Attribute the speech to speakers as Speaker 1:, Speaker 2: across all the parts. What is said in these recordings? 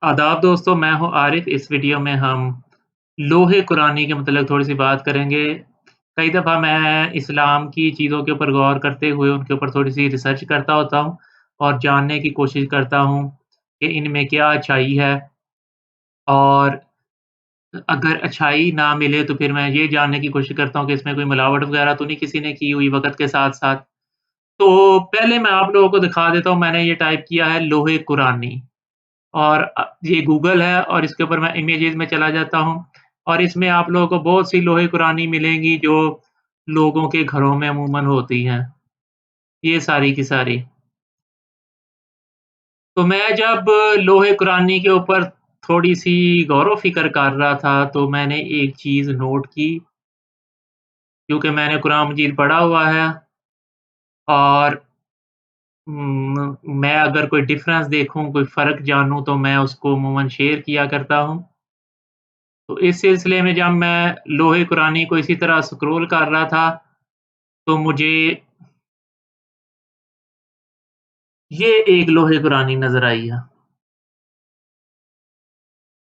Speaker 1: आदाब दोस्तों, मैं हूँ आरिफ। इस वीडियो में हम लोहे कुरानी के मतलब थोड़ी-सी बात करेंगे। कई दफ़ा मैं इस्लाम की चीज़ों के ऊपर गौर करते हुए उनके ऊपर थोड़ी-सी रिसर्च करता होता हूँ और जानने की कोशिश करता हूँ कि इनमें क्या अच्छाई है और अगर अच्छाई ना मिले तो फिर मैं ये जानने की कोशिश करता हूँ कि इसमें कोई मिलावट वग़ैरह तो नहीं किसी ने की हुई वक़्त के साथ-साथ। तो पहले मैं आप लोगों को दिखा देता हूँ, मैंने ये टाइप किया है लोहे कुरानी। और ये गूगल है और इसके ऊपर मैं इमेजेज़ में चला जाता हूँ और इसमें आप लोगों को बहुत सी लोहे कुरानी मिलेंगी जो लोगों के घरों में अमूमन होती हैं, ये सारी की सारी। तो मैं जब लोहे कुरानी के ऊपर थोड़ी-सी गौर-व-फ़िक्र कर रहा था, तो मैंने एक चीज़ नोट की, क्योंकि मैंने कुरान मजीद पढ़ा हुआ है और मैं अगर कोई डिफ़रेंस देखूँ, कोई फ़र्क जानूँ, तो मैं उसको अमूमन शेयर किया करता हूँ। तो इस सिलसिले में जब मैं लोहे कुरानी को इसी तरह स्क्रॉल कर रहा था, तो मुझे ये एक लोहे कुरानी नज़र आई है।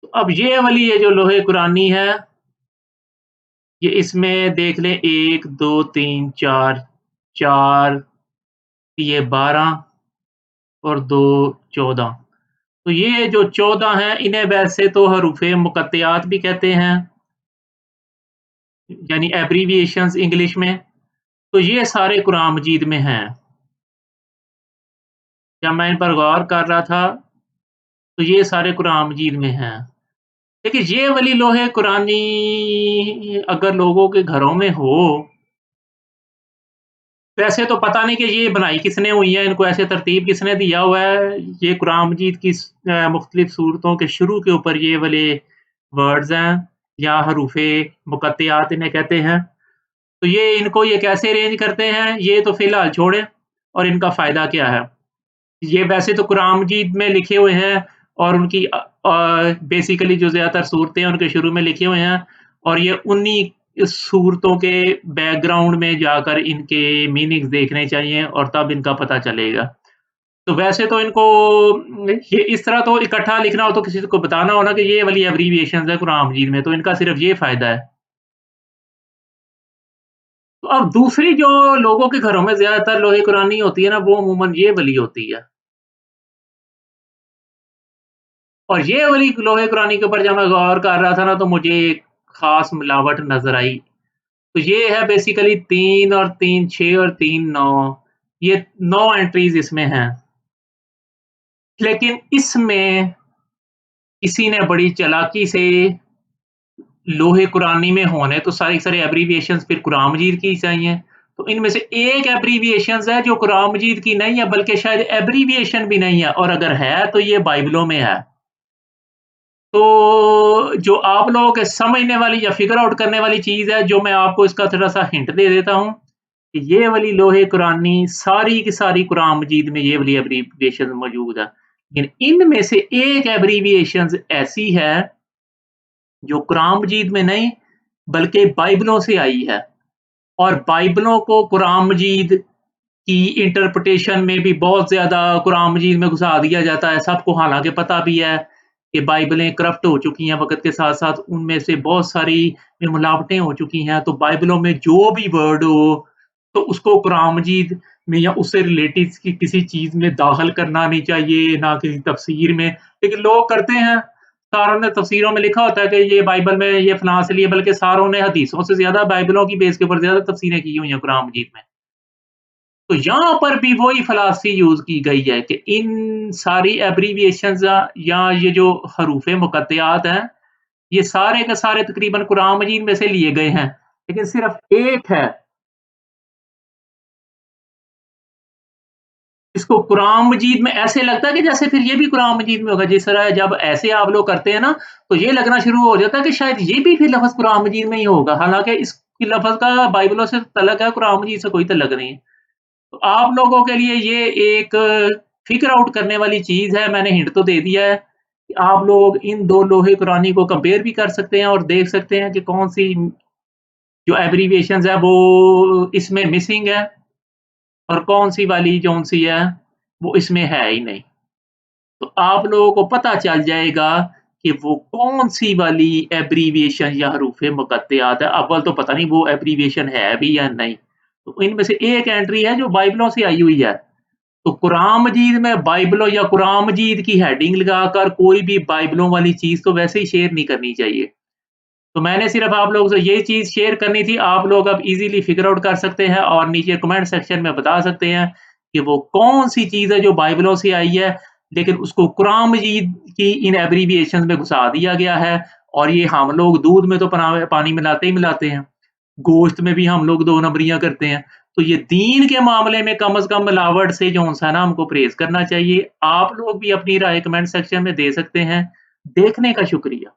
Speaker 1: तो अब ये जो लोहे कुरानी है, ये इसमें देख लें 1, 2, 3, 4, 4 ये 12 और 2 14। तो ये जो 14 हैं, इन्हें वैसे तो हरूफ़े मुक़त्तआत भी कहते हैं, यानी एब्रिविएशंस इंग्लिश में। तो ये सारे कुरान मजीद में हैं। जब मैं इन पर गौर कर रहा था, तो ये सारे कुरान मजीद में हैं। देखिए, ये वाली लोहे कुरानी अगर लोगों के घरों में हो, वैसे तो पता नहीं कि ये बनाई किसने हुई है, इनको ऐसे तरतीब किसने दिया हुआ है। ये कुरान मजीद की मुख्तलिफ सूरतों के शुरू के ऊपर ये वाले वर्ड्स हैं या हरूफ़े मुक़त्तआत इन्हें कहते हैं। तो ये कैसे अरेंज करते हैं, ये तो फ़िलहाल छोड़ें और इनका फ़ायदा क्या है? ये वैसे तो कुरान मजीद में लिखे हुए हैं और उनकी बेसिकली जो ज़्यादातर सूरतें हैं उनके शुरू में लिखे हुए हैं और ये उन्हीं सूरतों के बैकग्राउंड में जाकर इनके मीनिंग्स देखने चाहिए और तब इनका पता चलेगा। तो वैसे तो इनको ये इस तरह तो इकट्ठा लिखना हो तो किसी को बताना हो ना कि ये वाली एब्रिविएशंस है कुरान मजीद में, तो इनका सिर्फ़ ये फ़ायदा है। तो अब दूसरी जो लोगों के घरों में ज़्यादातर लोहे कुरानी होती है ना, वो अमूमन ये वाली होती है। और ये वाली लोहे कुरानी के ऊपर जब मैं गौर कर रहा था ना, तो मुझे एक ख़ास मिलावट नज़र आई। तो ये है बेसिकली 3 और 3 6 और 3 9 ये 9 एंट्रीज़ इसमें हैं। लेकिन इसमें किसी ने बड़ी चालाकी से लोहे कुरानी में होने तो सारी की सारी एब्रिविएशंस फिर कुरान मजीद की ही चाहिए। तो इनमें से एक एब्रिविएशंस है जो कुरान मजीद की नहीं है, बल्कि शायद एब्रिविएशन भी नहीं है और अगर है तो ये बाइबलों में है। तो जो आप लोगों के समझने वाली या फ़िगर आउट करने वाली चीज़ है, जो मैं आपको इसका थोड़ा-सा हिंट दे देता हूँ, कि ये वाली लोहे कुरानी सारी की सारी कुरान मजीद में ये वाली एब्रिविएशन मौजूद है। लेकिन इनमें से एक एब्रिविएशंस ऐसी है, जो कुरान मजीद में नहीं, बल्कि बाइबलों से आई है और बाइबलों को कुरान मजीद की इंटरप्रिटेशन में भी बहुत ज़्यादा कुरान मजीद में घुसा दिया जाता है। सबको हालाँकि पता भी है कि बाइबलें करप्ट हो चुकी हैं वक़्त के साथ-साथ, उनमें से बहुत सारी में मिलावटें हो चुकी हैं। तो बाइबलों में जो भी वर्ड हो, तो उसको कुरान मजीद में या उससे रिलेटेड की किसी चीज़ में दाख़िल करना नहीं चाहिए, ना किसी तफ़सीर में। लेकिन लोग करते हैं, सारों ने तफ़सीरों में लिखा होता है कि ये बाइबल में ये फलाँ से लिया, बल्कि सारों ने हदीसों से ज़्यादा बाइबलों की बेस के ऊपर ज़्यादा तफ़सीरें की हुई हैं कुरान मजीद में। तो यहाँ पर भी वही फ़िलॉसफ़ी यूज़ की गई है कि इन सारी एब्रिविएशंस या ये जो हरूफ़े मुक़त्तआत हैं, ये सारे के सारे तकरीबन कुरान मजीद में से लिए गए हैं। लेकिन सिर्फ़ एक है, इसको कुरान मजीद में ऐसे लगता है कि जैसे फिर ये भी कुरान मजीद में होगा। जिस तरह जब ऐसे आप लोग करते हैं ना, तो ये लगना शुरू हो जाता है कि शायद ये भी फिर लफ़्ज़ कुरान मजीद में ही होगा। हालाँकि इस लफ़्ज़ का बाइबलों से तल्लुक है, कुरान मजीद से कोई तल्लुक नहीं है। तो आप लोगों के लिए ये एक फ़िगर आउट करने वाली चीज़ है, मैंने हिंट तो दे दिया है कि आप लोग इन 2 लोहे कुरानी को कंपेयर भी कर सकते हैं और देख सकते हैं कि कौन-सी जो एब्रिविएशंस है वो इसमें मिसिंग है और कौन-सी वाली जौन-सी है, वो इसमें है ही नहीं। तो आप लोगों को पता चल जाएगा कि वो कौन-सी वाली एब्रिविएशन या हरूफ-ए-मुक़त्तआत है। अव्वल तो पता नहीं वो एब्रिविएशन है भी या नहीं। तो इनमें से एक एंट्री है जो बाइबलों से आई हुई है। तो कुरान मजीद में बाइबलों या कुरान मजीद की हेडिंग लगाकर कोई भी बाइबलों वाली चीज़ तो वैसे ही शेयर नहीं करनी चाहिए। तो मैंने सिर्फ़ आप लोगों से ये चीज़ शेयर करनी थी, आप लोग अब ईज़िली फ़िगर आउट कर सकते हैं और नीचे कमेंट सेक्शन में बता सकते हैं कि वो कौन-सी चीज़ है जो बाइबलों से आई है, लेकिन उसको कुरान मजीद की इन एब्रिविएशंस में घुसा दिया गया है और ये हम लोग दूध में तो पानी मिलाते ही मिलाते हैं, गोश्त में भी हम लोग 2 नंबरियाँ करते हैं। तो ये दीन के मामले में कम से कम मिलावट से जो-सा है ना हमको परहेज़ करना चाहिए। आप लोग भी अपनी राय कमेंट सेक्शन में दे सकते हैं। देखने का शुक्रिया।